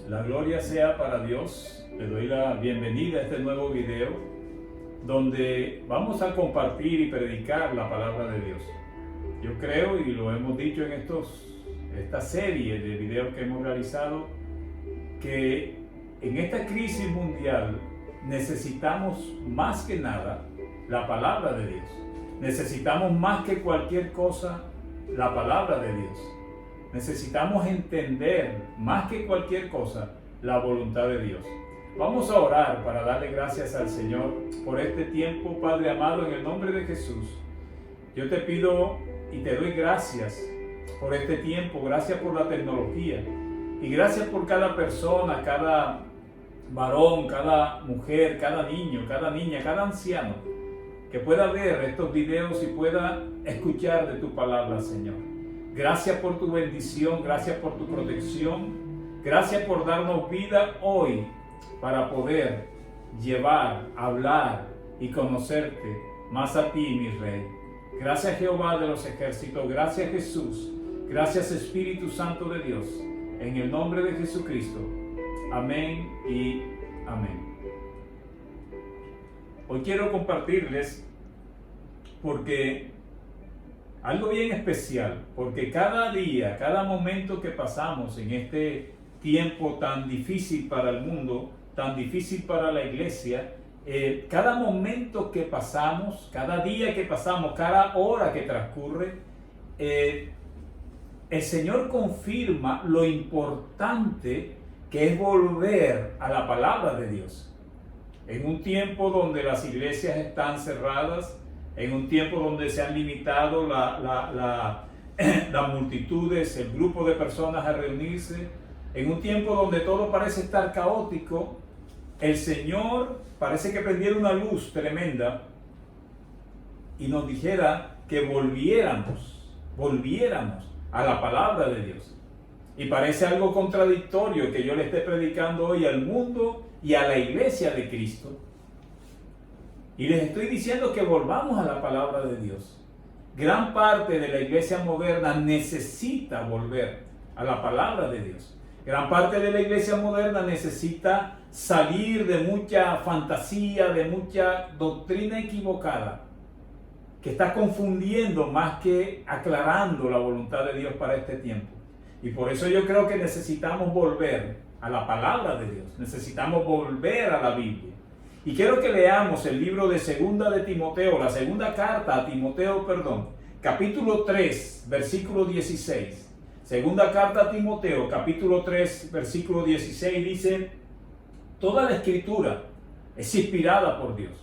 La gloria sea para Dios. Le doy la bienvenida a este nuevo video donde vamos a compartir y predicar la palabra de Dios. Yo creo, y lo hemos dicho en esta serie de videos que hemos realizado, que en esta crisis mundial necesitamos más que nada la palabra de Dios. Necesitamos más que cualquier cosa la palabra de Dios. Necesitamos entender más que cualquier cosa la voluntad de Dios. Vamos a orar para darle gracias al Señor por este tiempo. Padre amado, en el nombre de Jesús, yo te pido y te doy gracias por este tiempo. Gracias por la tecnología y gracias por cada persona, cada varón, cada mujer, cada niño, cada niña, cada anciano que pueda ver estos videos y pueda escuchar de tu palabra, Señor. Gracias por tu bendición, gracias por tu protección, gracias por darnos vida hoy para poder llevar, hablar y conocerte más a ti, mi Rey. Gracias, Jehová de los ejércitos, gracias, Jesús, gracias, Espíritu Santo de Dios, en el nombre de Jesucristo. Amén y amén. Hoy quiero compartirles porque algo bien especial, porque cada día, cada momento que pasamos en este tiempo tan difícil para el mundo, tan difícil para la iglesia, cada momento que pasamos, cada día que pasamos, cada hora que transcurre, el Señor confirma lo importante que es volver a la palabra de Dios. En un tiempo donde las iglesias están cerradas, en un tiempo donde se han limitado las multitudes, el grupo de personas a reunirse, en un tiempo donde todo parece estar caótico, el Señor parece que prendiera una luz tremenda y nos dijera que volviéramos a la palabra de Dios. Y parece algo contradictorio que yo le esté predicando hoy al mundo y a la iglesia de Cristo. Y les estoy diciendo que volvamos a la palabra de Dios. Gran parte de la iglesia moderna necesita volver a la palabra de Dios. Gran parte de la iglesia moderna necesita salir de mucha fantasía, de mucha doctrina equivocada, que está confundiendo más que aclarando la voluntad de Dios para este tiempo. Y por eso yo creo que necesitamos volver a la palabra de Dios. Necesitamos volver a la Biblia. Y quiero que leamos el libro de Segunda de Timoteo, la segunda carta a Timoteo, capítulo 3, versículo 16. Segunda carta a Timoteo, capítulo 3, versículo 16, dice: toda la escritura es inspirada por Dios.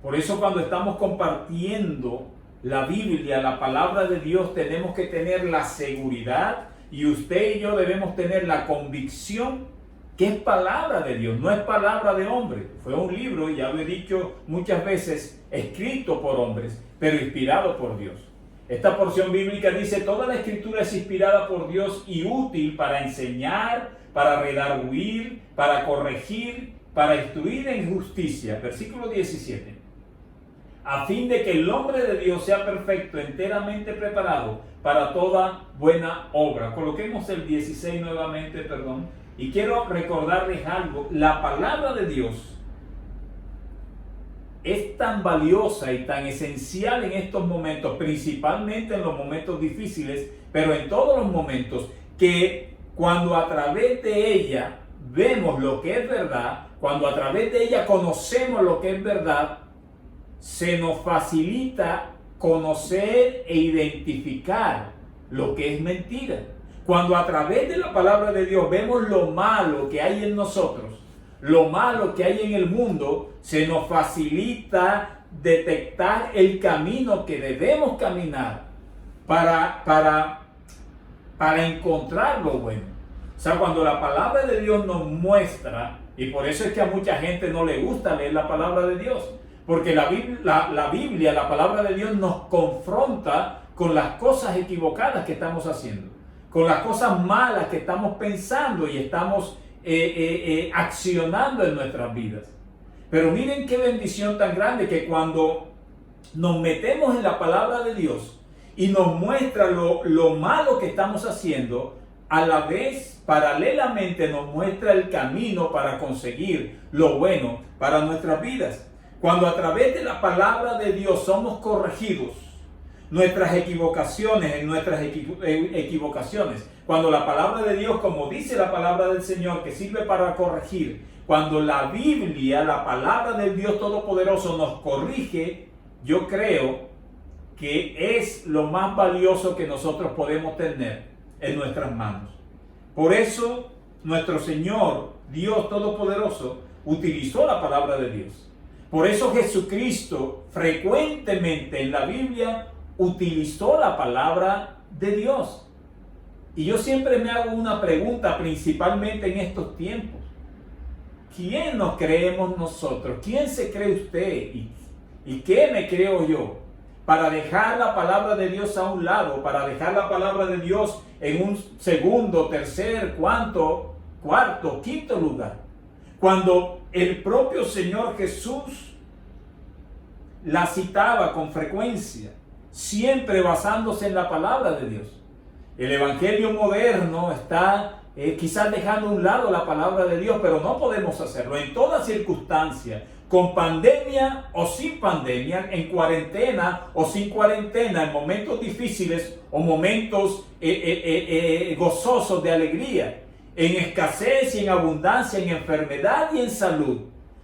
Por eso cuando estamos compartiendo la Biblia, la palabra de Dios, tenemos que tener la seguridad, y usted y yo debemos tener la convicción que es palabra de Dios, no es palabra de hombre. Fue un libro, ya lo he dicho muchas veces, escrito por hombres, pero inspirado por Dios. Esta porción bíblica dice: toda la escritura es inspirada por Dios y útil para enseñar, para redarguir, para corregir, para instruir en justicia. Versículo 17. A fin de que el hombre de Dios sea perfecto, enteramente preparado para toda buena obra. Coloquemos el 16 nuevamente, Y quiero recordarles algo. La palabra de Dios es tan valiosa y tan esencial en estos momentos, principalmente en los momentos difíciles, pero en todos los momentos, que cuando a través de ella vemos lo que es verdad, cuando a través de ella conocemos lo que es verdad, se nos facilita conocer e identificar lo que es mentira. Cuando a través de la palabra de Dios vemos lo malo que hay en nosotros, lo malo que hay en el mundo, se nos facilita detectar el camino que debemos caminar para encontrar lo bueno. O sea, cuando la palabra de Dios nos muestra, y por eso es que a mucha gente no le gusta leer la palabra de Dios, porque la Biblia, la palabra de Dios, nos confronta con las cosas equivocadas que estamos haciendo, con las cosas malas que estamos pensando y estamos accionando en nuestras vidas. Pero miren qué bendición tan grande que cuando nos metemos en la palabra de Dios y nos muestra lo malo que estamos haciendo, a la vez paralelamente nos muestra el camino para conseguir lo bueno para nuestras vidas. Cuando a través de la palabra de Dios somos corregidos, nuestras equivocaciones, cuando la palabra de Dios, como dice la palabra del Señor, que sirve para corregir, cuando la Biblia, la palabra del Dios Todopoderoso nos corrige, yo creo que es lo más valioso que nosotros podemos tener en nuestras manos. Por eso nuestro Señor, Dios Todopoderoso, utilizó la palabra de Dios. Por eso Jesucristo frecuentemente en la Biblia utilizó la palabra de Dios. Y yo siempre me hago una pregunta, principalmente en estos tiempos. ¿Quién nos creemos nosotros? ¿Quién se cree usted? ¿Y qué me creo yo? Para dejar la palabra de Dios a un lado, para dejar la palabra de Dios en un segundo, tercer, cuarto, quinto lugar. Cuando el propio Señor Jesús la citaba con frecuencia, siempre basándose en la palabra de Dios. El evangelio moderno está quizás dejando a un lado la palabra de Dios, pero no podemos hacerlo en toda circunstancia, con pandemia o sin pandemia, en cuarentena o sin cuarentena, en momentos difíciles o momentos gozosos de alegría, en escasez y en abundancia, en enfermedad y en salud.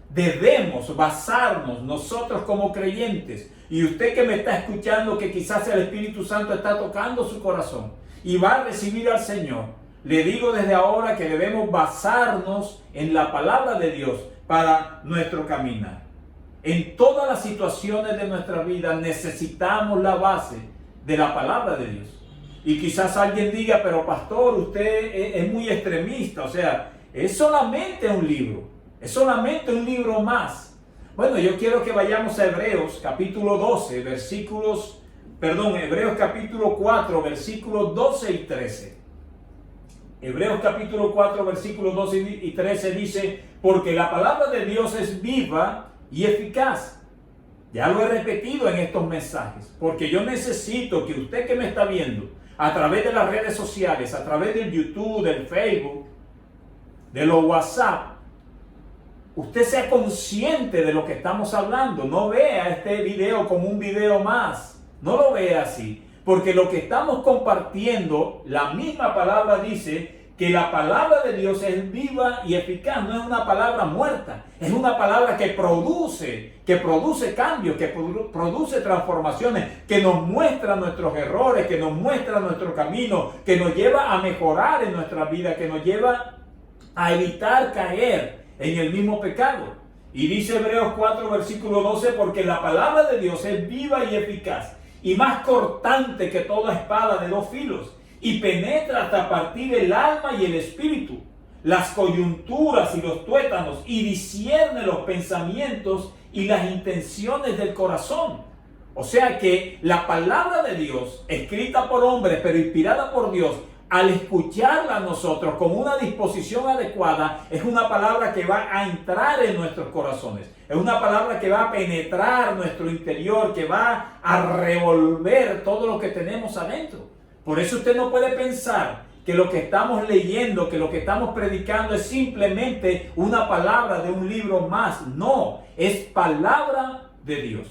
Debemos basarnos nosotros como creyentes, y usted que me está escuchando, que quizás el Espíritu Santo está tocando su corazón y va a recibir al Señor, le digo desde ahora que debemos basarnos en la palabra de Dios para nuestro caminar. En todas las situaciones de nuestra vida necesitamos la base de la palabra de Dios. Y quizás alguien diga, pero pastor, usted es muy extremista, o sea, es solamente un libro, es solamente un libro más. Bueno, yo quiero que vayamos a Hebreos capítulo 12, Hebreos capítulo 4, versículos 12 y 13. Hebreos capítulo 4, versículos 12 y 13 dice, porque la palabra de Dios es viva y eficaz. Ya lo he repetido en estos mensajes, porque yo necesito que usted que me está viendo a través de las redes sociales, a través del YouTube, del Facebook, de los WhatsApp, usted sea consciente de lo que estamos hablando. No vea este video como un video más, no lo vea así. Porque lo que estamos compartiendo, la misma palabra dice que la palabra de Dios es viva y eficaz, no es una palabra muerta, es una palabra que produce cambios, que produce transformaciones, que nos muestra nuestros errores, que nos muestra nuestro camino, que nos lleva a mejorar en nuestra vida, que nos lleva a evitar caer en el mismo pecado. Y dice Hebreos 4, versículo 12, porque la palabra de Dios es viva y eficaz, y más cortante que toda espada de dos filos, y penetra hasta partir el alma y el espíritu, las coyunturas y los tuétanos, y discierne los pensamientos y las intenciones del corazón. O sea que la palabra de Dios, escrita por hombres, pero inspirada por Dios, al escucharla nosotros con una disposición adecuada, es una palabra que va a entrar en nuestros corazones. Es una palabra que va a penetrar nuestro interior, que va a revolver todo lo que tenemos adentro. Por eso usted no puede pensar que lo que estamos leyendo, que lo que estamos predicando es simplemente una palabra de un libro más. No, es palabra de Dios.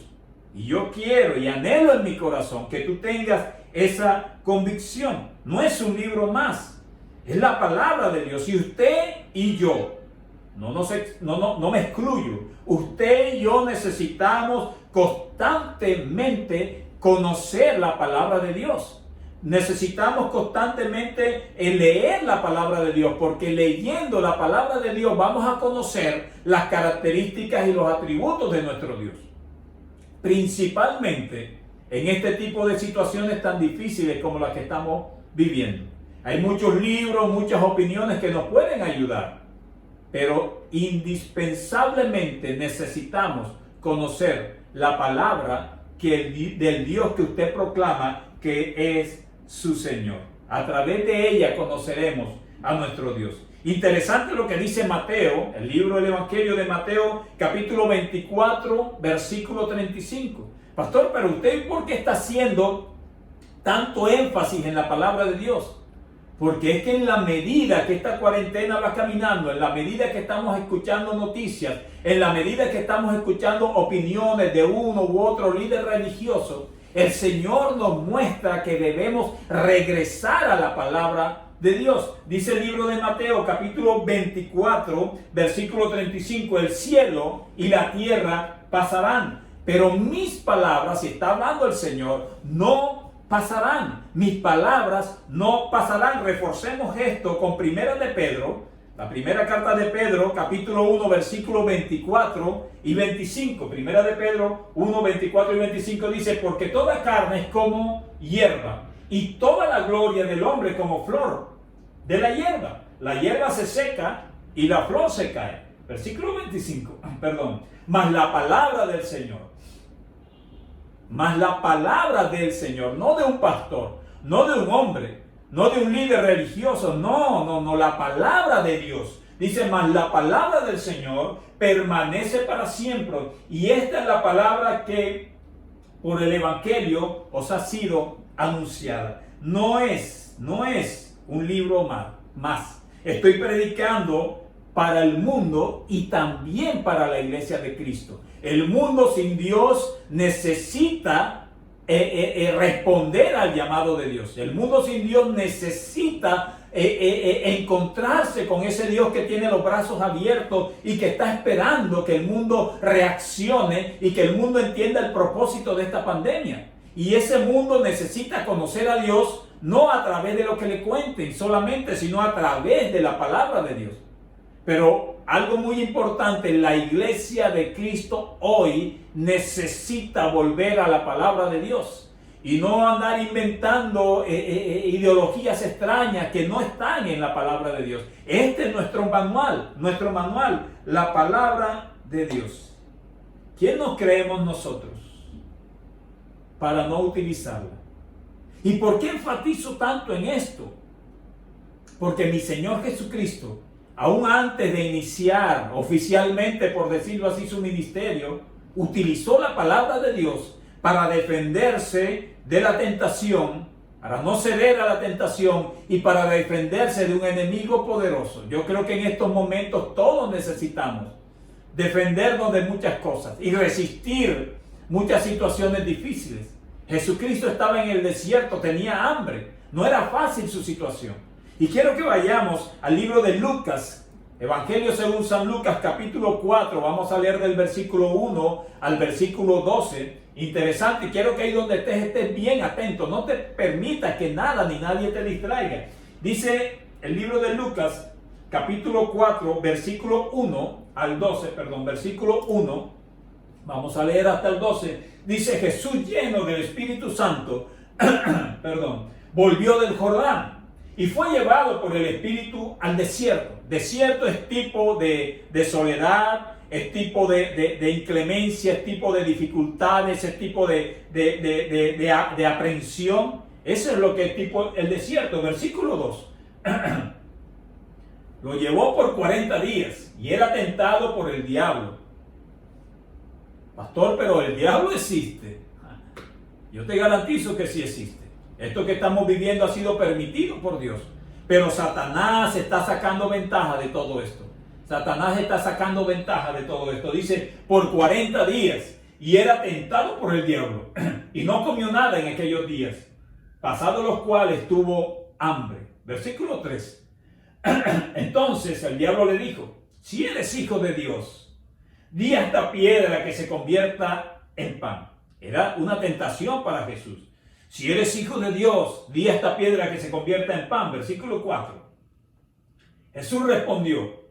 Y yo quiero y anhelo en mi corazón que tú tengas esa convicción. No es un libro más, es la palabra de Dios. Y usted y yo, no me excluyo, usted y yo necesitamos constantemente conocer la palabra de Dios. Necesitamos constantemente leer la palabra de Dios, porque leyendo la palabra de Dios vamos a conocer las características y los atributos de nuestro Dios. Principalmente en este tipo de situaciones tan difíciles como las que estamos viviendo. Hay muchos libros, muchas opiniones que nos pueden ayudar, pero indispensablemente necesitamos conocer la palabra del Dios que usted proclama que es su Señor. A través de ella conoceremos a nuestro Dios. Interesante lo que dice Mateo, el libro del Evangelio de Mateo, capítulo 24, versículo 35. Pastor, pero usted, ¿por qué está haciendo tanto énfasis en la palabra de Dios? Porque es que en la medida que esta cuarentena va caminando, en la medida que estamos escuchando noticias, en la medida que estamos escuchando opiniones de uno u otro líder religioso, el Señor nos muestra que debemos regresar a la palabra de Dios. Dice el libro de Mateo, capítulo 24, versículo 35, el cielo y la tierra pasarán, pero mis palabras, y está hablando el Señor, no pasarán. Mis palabras no pasarán. Reforcemos esto con Primera de Pedro, la primera carta de Pedro, capítulo 1, versículos 24 y 25. Primera de Pedro 1, 24 y 25 dice, porque toda carne es como hierba, y toda la gloria del hombre como flor de la hierba. La hierba se seca y la flor se cae. Versículo 25, perdón. Mas la palabra del Señor, no de un pastor, no de un hombre, no de un líder religioso, no, la palabra de Dios. Dice, mas la palabra del Señor permanece para siempre. Y esta es la palabra que por el Evangelio os ha sido anunciada. No es un libro más. Estoy predicando para el mundo y también para la iglesia de Cristo. El mundo sin Dios necesita responder al llamado de Dios. El mundo sin Dios necesita encontrarse con ese Dios que tiene los brazos abiertos y que está esperando que el mundo reaccione y que el mundo entienda el propósito de esta pandemia. Y ese mundo necesita conocer a Dios no a través de lo que le cuenten solamente, sino a través de la palabra de Dios. Pero algo muy importante, la iglesia de Cristo hoy necesita volver a la palabra de Dios y no andar inventando ideologías extrañas que no están en la palabra de Dios. Este es nuestro manual, la palabra de Dios. ¿Quién nos creemos nosotros para no utilizarla? ¿Y por qué enfatizo tanto en esto? Porque mi Señor Jesucristo, aún antes de iniciar oficialmente, por decirlo así, su ministerio, utilizó la palabra de Dios para defenderse de la tentación, para no ceder a la tentación y para defenderse de un enemigo poderoso. Yo creo que en estos momentos todos necesitamos defendernos de muchas cosas y resistir muchas situaciones difíciles. Jesucristo estaba en el desierto, tenía hambre, no era fácil su situación. Y quiero que vayamos al libro de Lucas, Evangelio según San Lucas, capítulo 4. Vamos a leer del versículo 1 al versículo 12. Interesante, quiero que ahí donde estés bien atento. No te permitas que nada ni nadie te distraiga. Dice el libro de Lucas, capítulo 4, versículo 1 al 12, versículo 1. Vamos a leer hasta el 12. Dice, Jesús, lleno del Espíritu Santo, volvió del Jordán y fue llevado por el Espíritu al desierto. Desierto es tipo de soledad, es tipo de inclemencia, es tipo de dificultades, es tipo de aprensión. Eso es lo que es tipo el desierto. Versículo 2. Lo llevó por 40 días y era tentado por el diablo. Pastor, pero el diablo existe. Yo te garantizo que sí existe. Esto que estamos viviendo ha sido permitido por Dios. Pero Satanás está sacando ventaja de todo esto. Satanás está sacando ventaja de todo esto. Dice, por 40 días. Y era tentado por el diablo. Y no comió nada en aquellos días. Pasados los cuales tuvo hambre. Versículo 3. Entonces el diablo le dijo, si eres hijo de Dios, di a esta piedra que se convierta en pan. Era una tentación para Jesús. Si eres hijo de Dios, di a esta piedra que se convierta en pan. Versículo 4. Jesús respondió,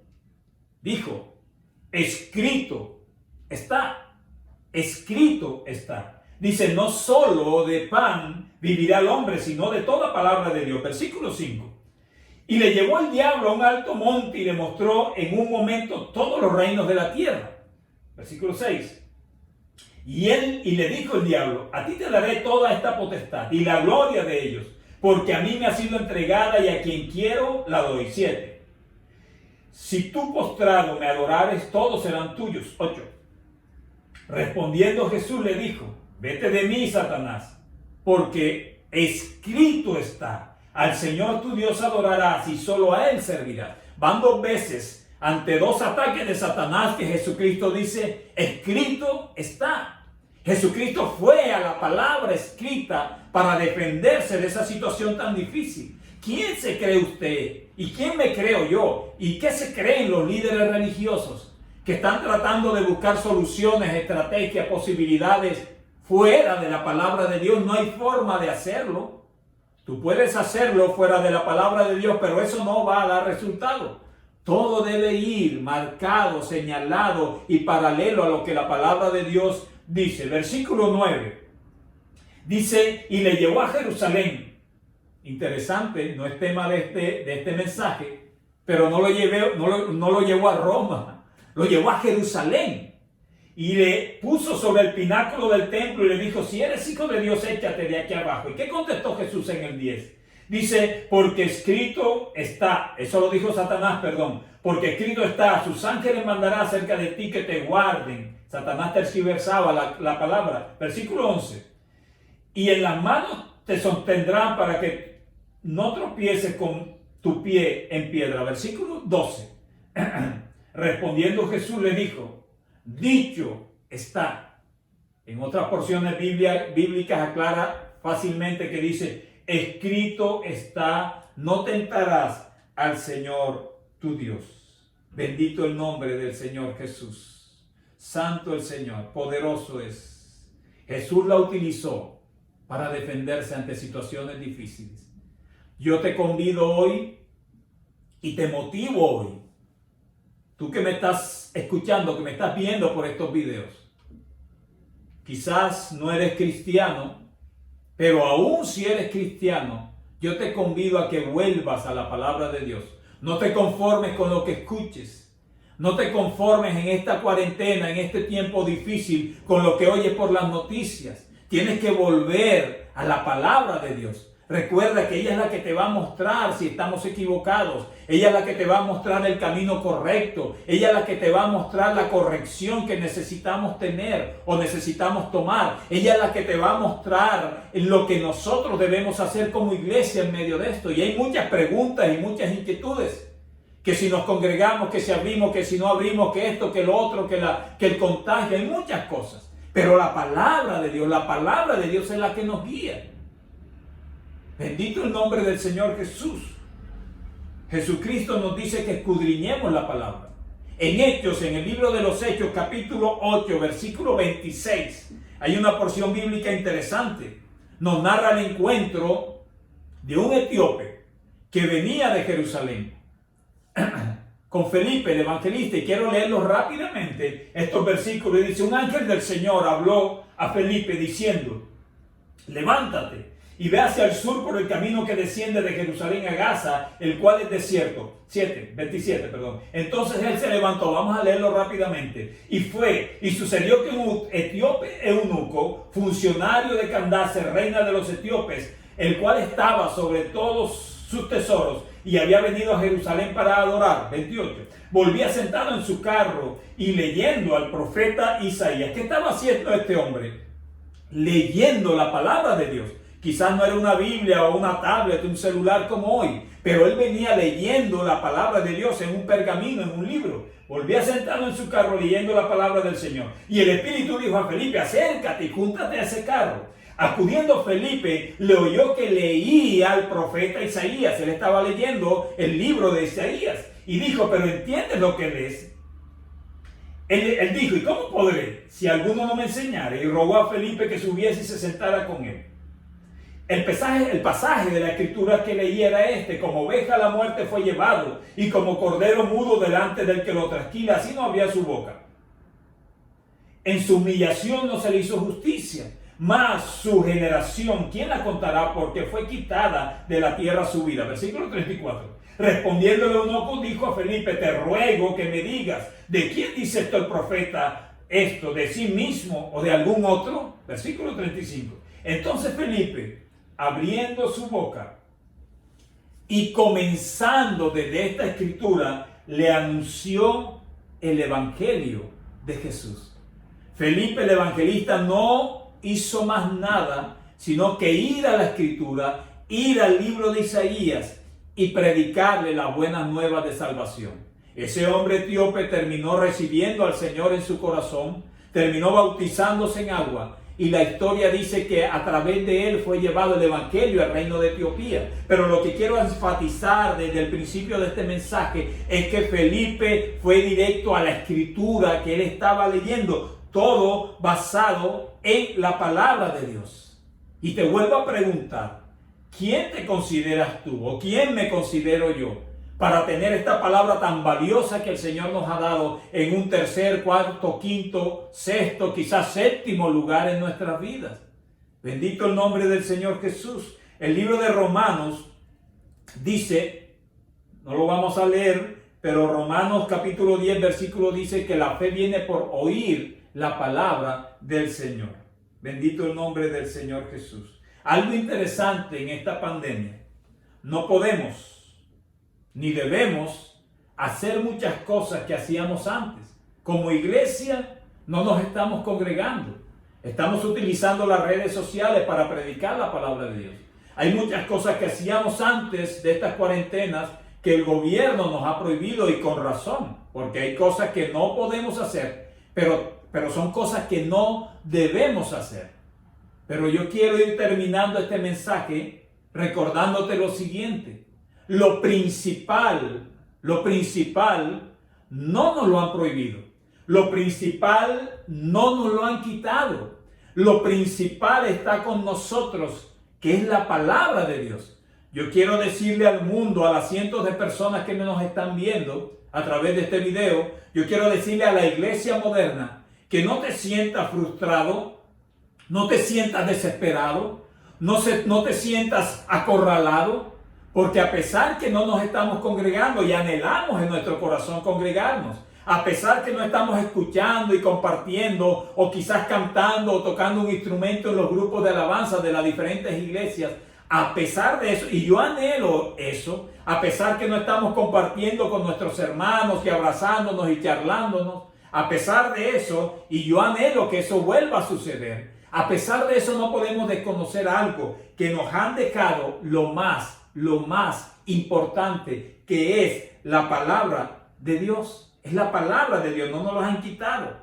dijo, escrito está. Escrito está. Dice, no solo de pan vivirá el hombre, sino de toda palabra de Dios. Versículo 5. Y le llevó el diablo a un alto monte y le mostró en un momento todos los reinos de la tierra. Versículo 6. Y le dijo el diablo, a ti te daré toda esta potestad y la gloria de ellos, porque a mí me ha sido entregada y a quien quiero la doy. 7. Si tú postrado me adorares, todos serán tuyos. 8. Respondiendo Jesús le dijo, vete de mí, Satanás, porque escrito está, Al Señor tu Dios adorarás y solo a Él servirás. Van dos veces ante dos ataques de Satanás que Jesucristo dice, escrito está. Jesucristo fue a la palabra escrita para defenderse de esa situación tan difícil. ¿Quién se cree usted? ¿Y quién me creo yo? ¿Y qué se creen los líderes religiosos que están tratando de buscar soluciones, estrategias, posibilidades fuera de la palabra de Dios? No hay forma de hacerlo. Tú puedes hacerlo fuera de la palabra de Dios, pero eso no va a dar resultado. Todo debe ir marcado, señalado y paralelo a lo que la palabra de Dios dice. Versículo 9. Dice, y le llevó a Jerusalén. Interesante, no es tema de este mensaje, pero no lo llevó a Roma, lo llevó a Jerusalén. Y le puso sobre el pináculo del templo y le dijo, si eres hijo de Dios, échate de aquí abajo. ¿Y qué contestó Jesús en el 10? Dice, porque escrito está, eso lo dijo Satanás, perdón, porque escrito está, a sus ángeles mandará acerca de ti que te guarden. Satanás tergiversaba la palabra. Versículo 11. Y en las manos te sostendrán para que no tropieces con tu pie en piedra. Versículo 12. Respondiendo Jesús le dijo, dicho está. En otras porciones bíblicas aclara fácilmente que dice, escrito está, no tentarás al Señor tu Dios. Bendito el nombre del Señor Jesús. Santo el Señor, poderoso es. Jesús la utilizó para defenderse ante situaciones difíciles. Yo te convido hoy y te motivo hoy. Tú que me estás escuchando, que me estás viendo por estos videos, quizás no eres cristiano, pero aún si eres cristiano, yo te convido a que vuelvas a la palabra de Dios. No te conformes con lo que escuches. No te conformes en esta cuarentena, en este tiempo difícil, con lo que oyes por las noticias. Tienes que volver a la palabra de Dios. Recuerda que ella es la que te va a mostrar si estamos equivocados. Ella es la que te va a mostrar el camino correcto. Ella es la que te va a mostrar la corrección que necesitamos tener o necesitamos tomar. Ella es la que te va a mostrar lo que nosotros debemos hacer como iglesia en medio de esto. Y hay muchas preguntas y muchas inquietudes. Que si nos congregamos, que si abrimos, que si no abrimos, que esto, que lo otro, que el contagio. Hay muchas cosas. Pero la palabra de Dios es la que nos guía. Bendito el nombre del Señor Jesús. Jesucristo nos dice que escudriñemos la palabra. En Hechos, en el libro de los Hechos, capítulo 8, versículo 26, hay una porción bíblica interesante. Nos narra el encuentro de un etíope que venía de Jerusalén con Felipe, el evangelista, y quiero leerlo rápidamente. Estos versículos dice, un ángel del Señor habló a Felipe diciendo, levántate y ve hacia el sur por el camino que desciende de Jerusalén a Gaza, el cual es desierto. 27. Entonces él se levantó, vamos a leerlo rápidamente. Y fue, y sucedió que un etíope eunuco, funcionario de Candace, reina de los etíopes, el cual estaba sobre todos sus tesoros, y había venido a Jerusalén para adorar. 28. Volvía sentado en su carro y leyendo al profeta Isaías. ¿Qué estaba haciendo este hombre? Leyendo la palabra de Dios. Quizás no era una Biblia o una tablet, un celular como hoy, pero él venía leyendo la palabra de Dios en un pergamino, en un libro. Volvía sentado en su carro leyendo la palabra del Señor. Y el Espíritu dijo a Felipe, acércate y júntate a ese carro. Acudiendo Felipe, le oyó que leía al profeta Isaías. Él estaba leyendo el libro de Isaías. Y dijo, pero ¿entiendes lo que lees? Él dijo, ¿y cómo podré si alguno no me enseñara? Y rogó a Felipe que subiese y se sentara con él. El pasaje de la escritura que leía era este: como oveja a la muerte fue llevado, y como cordero mudo delante del que lo trasquila, así no abría su boca. En su humillación no se le hizo justicia, mas su generación, ¿quién la contará? Porque fue quitada de la tierra su vida. Versículo 34. Respondiendo el eunuco dijo a Felipe, te ruego que me digas, ¿de quién dice esto el profeta esto? ¿De sí mismo o de algún otro? Versículo 35. Entonces Felipe, abriendo su boca y comenzando desde esta escritura, le anunció el evangelio de Jesús. Felipe el evangelista no hizo más nada sino que ir a la escritura ir al libro de Isaías y predicarle las buenas nuevas de salvación. Ese hombre etíope terminó recibiendo al Señor en su corazón, terminó bautizándose en agua, y la historia dice que a través de él fue llevado el evangelio al reino de Etiopía. Pero lo que quiero enfatizar desde el principio de este mensaje es que Felipe fue directo a la escritura que él estaba leyendo, todo basado en la palabra de Dios. Y te vuelvo a preguntar, ¿quién te consideras tú o quién me considero yo para tener esta palabra tan valiosa que el Señor nos ha dado en un tercer, cuarto, quinto, sexto, quizás séptimo lugar en nuestras vidas? Bendito el nombre del Señor Jesús. El libro de Romanos dice, no lo vamos a leer, pero Romanos capítulo 10, versículo dice que la fe viene por oír la palabra del Señor. Bendito el nombre del Señor Jesús. Algo interesante en esta pandemia, no podemos ni debemos hacer muchas cosas que hacíamos antes. Como iglesia no nos estamos congregando. Estamos utilizando las redes sociales para predicar la palabra de Dios. Hay muchas cosas que hacíamos antes de estas cuarentenas que el gobierno nos ha prohibido, y con razón, porque hay cosas que no podemos hacer, pero son cosas que no debemos hacer. Pero yo quiero ir terminando este mensaje recordándote lo siguiente. Lo principal no nos lo han prohibido. Lo principal no nos lo han quitado. Lo principal está con nosotros, que es la palabra de Dios. Yo quiero decirle al mundo, a las cientos de personas que nos están viendo a través de este video, yo quiero decirle a la iglesia moderna que no te sientas frustrado, no te sientas desesperado, no te sientas acorralado, porque a pesar que no nos estamos congregando y anhelamos en nuestro corazón congregarnos, a pesar que no estamos escuchando y compartiendo o quizás cantando o tocando un instrumento en los grupos de alabanza de las diferentes iglesias, a pesar de eso, y yo anhelo eso, a pesar que no estamos compartiendo con nuestros hermanos y abrazándonos y charlándonos, a pesar de eso, y yo anhelo que eso vuelva a suceder, a pesar de eso no podemos desconocer algo que nos han dejado lo más importante, que es la palabra de Dios. Es la palabra de Dios, no nos lo han quitado.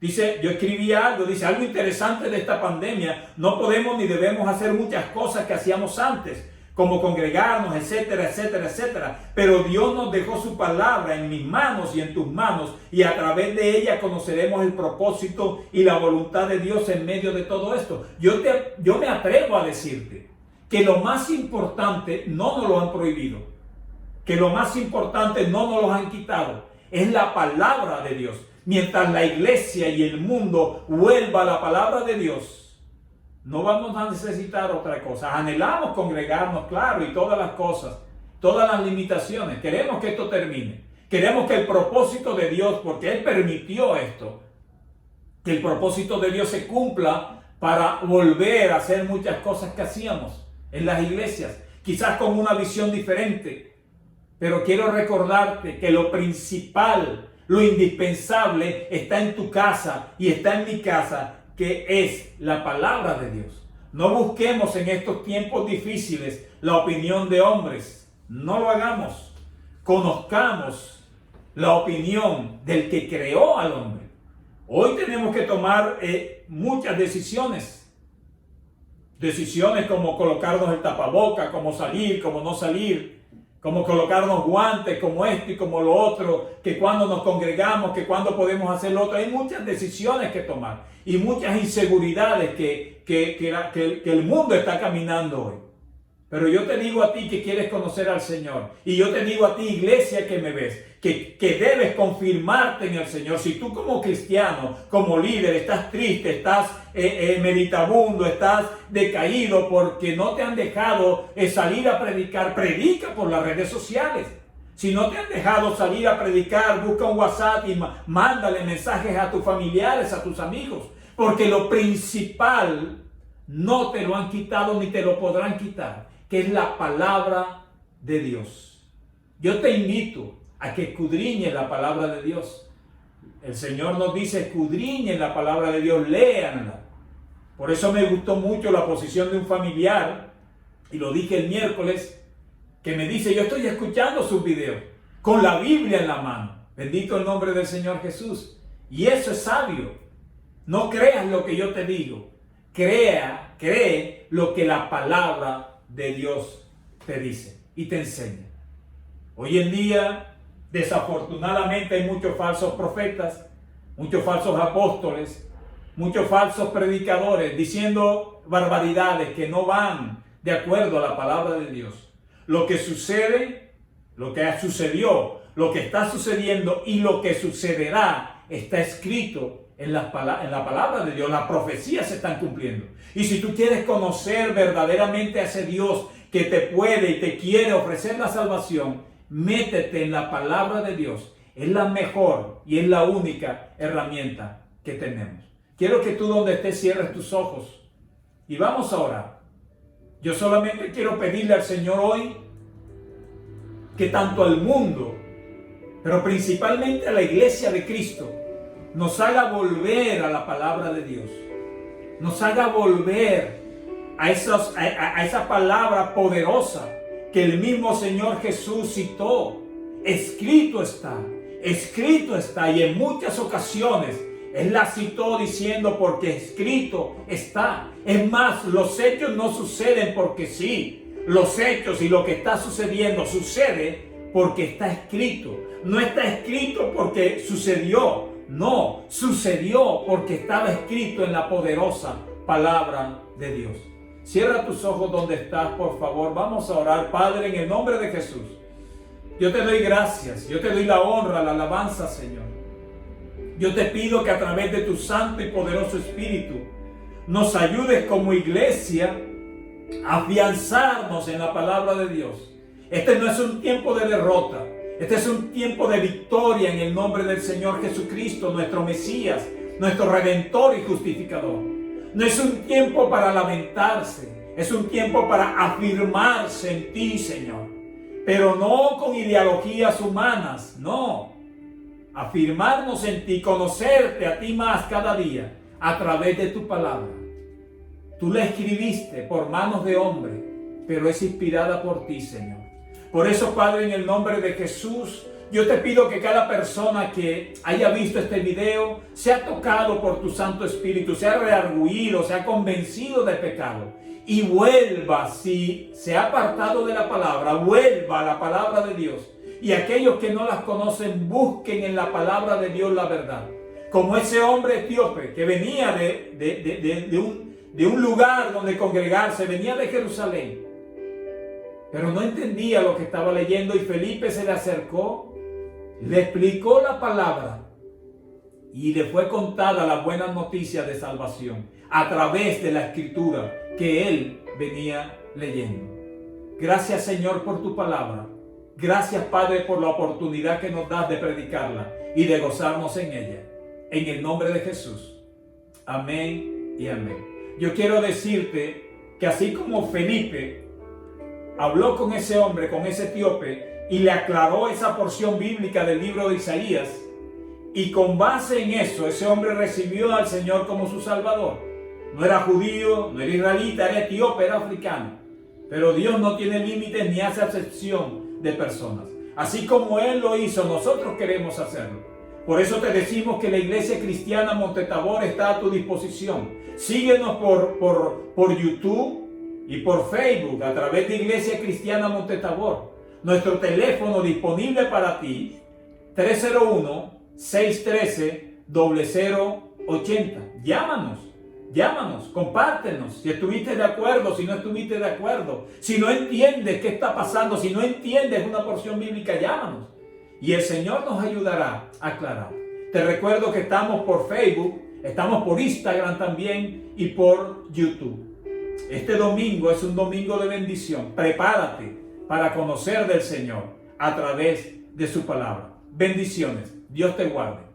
Dice, yo escribí algo, dice, algo interesante de esta pandemia: no podemos ni debemos hacer muchas cosas que hacíamos antes, como congregarnos, etcétera, etcétera, etcétera. Pero Dios nos dejó su palabra en mis manos y en tus manos, y a través de ella conoceremos el propósito y la voluntad de Dios en medio de todo esto. Yo me atrevo a decirte que lo más importante no nos lo han prohibido, que lo más importante no nos lo han quitado, es la palabra de Dios. Mientras la iglesia y el mundo vuelva a la palabra de Dios, no vamos a necesitar otra cosa. Anhelamos congregarnos, claro, y todas las cosas, todas las limitaciones. Queremos que esto termine. Queremos que el propósito de Dios, porque Él permitió esto, que el propósito de Dios se cumpla para volver a hacer muchas cosas que hacíamos en las iglesias, quizás con una visión diferente. Pero quiero recordarte que lo principal, lo indispensable está en tu casa y está en mi casa, que es la palabra de Dios. No busquemos en estos tiempos difíciles la opinión de hombres. No lo hagamos. Conozcamos la opinión del que creó al hombre. Hoy tenemos que tomar muchas decisiones. Decisiones como colocarnos el tapaboca, como salir, como no salir, como colocarnos guantes, como esto y como lo otro, que cuando nos congregamos, que cuando podemos hacer lo otro. Hay muchas decisiones que tomar y muchas inseguridades que el mundo está caminando hoy. Pero yo te digo a ti que quieres conocer al Señor, y yo te digo a ti, iglesia que me ves, que debes confirmarte en el Señor. Si tú como cristiano, como líder, estás triste, estás meditabundo, estás decaído porque no te han dejado salir a predicar, predica por las redes sociales. Si no te han dejado salir a predicar, busca un WhatsApp y mándale mensajes a tus familiares, a tus amigos, porque lo principal no te lo han quitado ni te lo podrán quitar, que es la palabra de Dios. Yo te invito a que escudriñes la palabra de Dios. El Señor nos dice, escudriñen la palabra de Dios, léanla. Por eso me gustó mucho la posición de un familiar y lo dije el miércoles, que me dice, yo estoy escuchando sus videos con la Biblia en la mano. Bendito el nombre del Señor Jesús. Y eso es sabio. No creas lo que yo te digo. Cree lo que la palabra de Dios te dice y te enseña. Hoy en día, desafortunadamente, hay muchos falsos profetas, muchos falsos apóstoles, muchos falsos predicadores diciendo barbaridades que no van de acuerdo a la palabra de Dios. Lo que sucede, lo que sucedió, lo que está sucediendo y lo que sucederá está escrito en la palabra de Dios. Las profecías se están cumpliendo. Y si tú quieres conocer verdaderamente a ese Dios que te puede y te quiere ofrecer la salvación, métete en la palabra de Dios. Es la mejor y es la única herramienta que tenemos. Quiero que tú donde estés cierres tus ojos y vamos a orar. Yo solamente quiero pedirle al Señor hoy que tanto al mundo, pero principalmente a la iglesia de Cristo, nos haga volver a la palabra de Dios. Nos haga volver a esa palabra poderosa que el mismo Señor Jesús citó. Escrito está, y en muchas ocasiones Él la citó diciendo porque escrito está. Es más, los hechos no suceden porque sí. Los hechos y lo que está sucediendo sucede porque está escrito. No está escrito porque sucedió. No, sucedió porque estaba escrito en la poderosa palabra de Dios. Cierra tus ojos donde estás, por favor. Vamos a orar. Padre, en el nombre de Jesús, yo te doy gracias. Yo te doy la honra, la alabanza, Señor. Yo te pido que a través de tu santo y poderoso Espíritu nos ayudes como iglesia a afianzarnos en la palabra de Dios. Este no es un tiempo de derrota. Este es un tiempo de victoria en el nombre del Señor Jesucristo, nuestro Mesías, nuestro Redentor y Justificador. No es un tiempo para lamentarse, es un tiempo para afirmarse en ti, Señor. Pero no con ideologías humanas, no. Afirmarnos en ti, conocerte a ti más cada día a través de tu palabra. Tú la escribiste por manos de hombre, pero es inspirada por ti, Señor. Por eso, Padre, en el nombre de Jesús, yo te pido que cada persona que haya visto este video sea tocado por tu Santo Espíritu, sea redarguido, sea convencido de pecado y vuelva, si se ha apartado de la palabra, vuelva a la palabra de Dios. Y aquellos que no las conocen, busquen en la palabra de Dios la verdad. Como ese hombre etíope que venía de un lugar donde congregarse, venía de Jerusalén, pero no entendía lo que estaba leyendo, y Felipe se le acercó, le explicó la palabra y le fue contada la buena noticia de salvación a través de la escritura que él venía leyendo. Gracias, Señor, por tu palabra. Gracias, Padre, por la oportunidad que nos das de predicarla y de gozarnos en ella. En el nombre de Jesús. Amén y amén. Yo quiero decirte que así como Felipe habló con ese hombre, con ese etíope, y le aclaró esa porción bíblica del libro de Isaías, y con base en eso, ese hombre recibió al Señor como su Salvador. No era judío, no era israelita, era etíope, era africano. Pero Dios no tiene límites ni hace acepción de personas. Así como Él lo hizo, nosotros queremos hacerlo. Por eso te decimos que la Iglesia Cristiana Montetabor está a tu disposición. Síguenos por YouTube y por Facebook a través de Iglesia Cristiana Montetabor. Nuestro teléfono disponible para ti, 301-613-0080. Llámanos, compártenos si estuviste de acuerdo, si no estuviste de acuerdo. Si no entiendes qué está pasando, si no entiendes una porción bíblica, llámanos. Y el Señor nos ayudará a aclarar. Te recuerdo que estamos por Facebook, estamos por Instagram también y por YouTube. Este domingo es un domingo de bendición. Prepárate para conocer del Señor a través de su palabra. Bendiciones. Dios te guarde.